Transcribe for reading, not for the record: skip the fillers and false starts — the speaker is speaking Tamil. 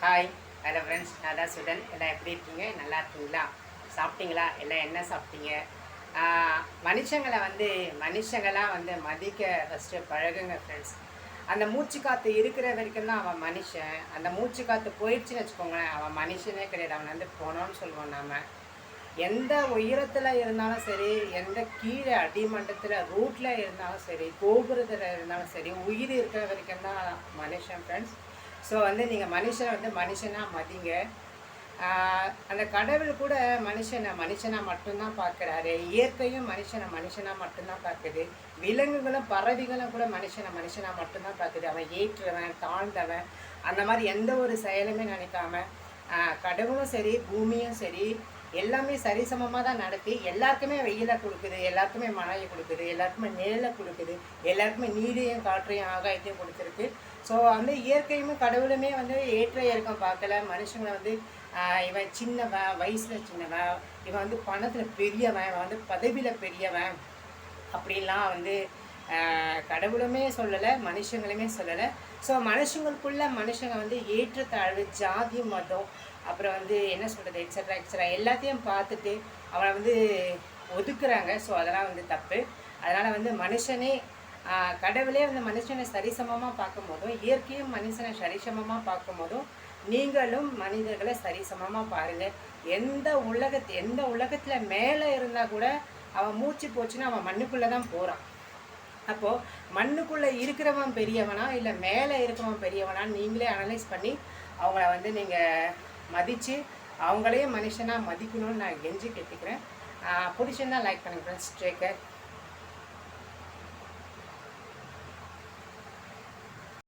ஹாய் ஹலோ ஃப்ரெண்ட்ஸ், நான் தான் சுடன். எல்லாம் எப்படி இருக்கீங்க? நல்லா இருக்கீங்களா? சாப்பிட்டீங்களா? எல்லாம் என்ன சாப்பிட்டீங்க? மனுஷங்களாக மதிக்க ஃபஸ்ட்டு பழகுங்க ஃப்ரெண்ட்ஸ். அந்த மூச்சு காற்று இருக்கிற வரைக்கும் தான் அவன் மனுஷன். அந்த மூச்சு காற்று போயிடுச்சுன்னு வச்சுக்கோங்களேன், அவன் மனுஷனே கிடையாது. அவன் போனோன்னு சொல்லுவோம் நாம். எந்த உயரத்தில் இருந்தாலும் சரி, எந்த கீழே அடிமட்டத்தில் ரூட்டில் இருந்தாலும் சரி, கோபுரத்தில் இருந்தாலும் சரி, உயிர் இருக்கிற வரைக்கும் தான் மனுஷன் ஃப்ரெண்ட்ஸ். ஸோ நீங்கள் மனுஷனை மனுஷனாக மதிங்க. அந்த கடவுள் கூட மனுஷனாக மட்டும்தான் பார்க்குறாரு. இயற்கையும் மனுஷனாக மட்டும்தான் பார்க்குது. விலங்குகளும் பறவைகளும் கூட மனுஷனாக மட்டும்தான் பார்க்குது. அவன் ஏற்றவன் தாழ்ந்தவன் அந்த மாதிரி எந்த ஒரு செயலுமே நினைக்காம கடவுளும் சரி பூமியும் சரி எல்லாமே சரிசமமாக தான் நடத்தி எல்லாருக்குமே வெயிலை கொடுக்குது, எல்லாருக்குமே மழையை கொடுக்குது, எல்லாருக்குமே நிழலை கொடுக்குது, எல்லாருக்குமே நீரையும் காற்றையும் ஆகாயத்தையும் கொடுத்துருக்கு. ஸோ இயற்கையுமே கடவுளுமே ஏற்ற இறக்கம் பார்க்கல. மனுஷங்களை இவன் சின்னவன், வயசில் சின்னவன், இவன் பணத்தில் பெரியவன், இவன் பதவியில் பெரியவன் அப்படின்லாம் கடவுளுமே சொல்லலை, மனுஷங்களுமே சொல்லலை. ஸோ மனுஷங்களுக்குள்ள மனுஷங்க ஏற்றத்தாழ்வு, ஜாதி, மதம், அப்புறம் என்ன சொல்கிறது, எக்ஸட்ரா எல்லாத்தையும் பார்த்துட்டு அவனை ஒதுக்குறாங்க. ஸோ அதெல்லாம் தப்பு. அதனால் மனுஷனே கடவுளே மனுஷனை சரிசமமாக பார்க்கும் போதும், இயற்கையும் மனுஷனை சரிசமமாக பார்க்கும் போதும், நீங்களும் மனிதர்களை சரிசமமாக பாருங்கள். எந்த உலகத்தில் மேலே இருந்தால் கூட அவன் மூச்சு போச்சுன்னா அவன் மண்ணுக்குள்ளே தான் போகிறான். அப்போது மண்ணுக்குள்ளே இருக்கிறவன் பெரியவனா இல்லை மேலே இருக்கிறவன் பெரியவனான்னு நீங்களே அனலைஸ் பண்ணி அவங்கள நீங்கள் மதித்து அவங்களையும் மனுஷனாக மதிக்கணும்னு நான் கெஞ்சி கேட்டுக்கிறேன். பிடிச்சிருந்தா லைக் பண்ணுங்கள் ஃப்ரெண்ட்ஸ். Take care.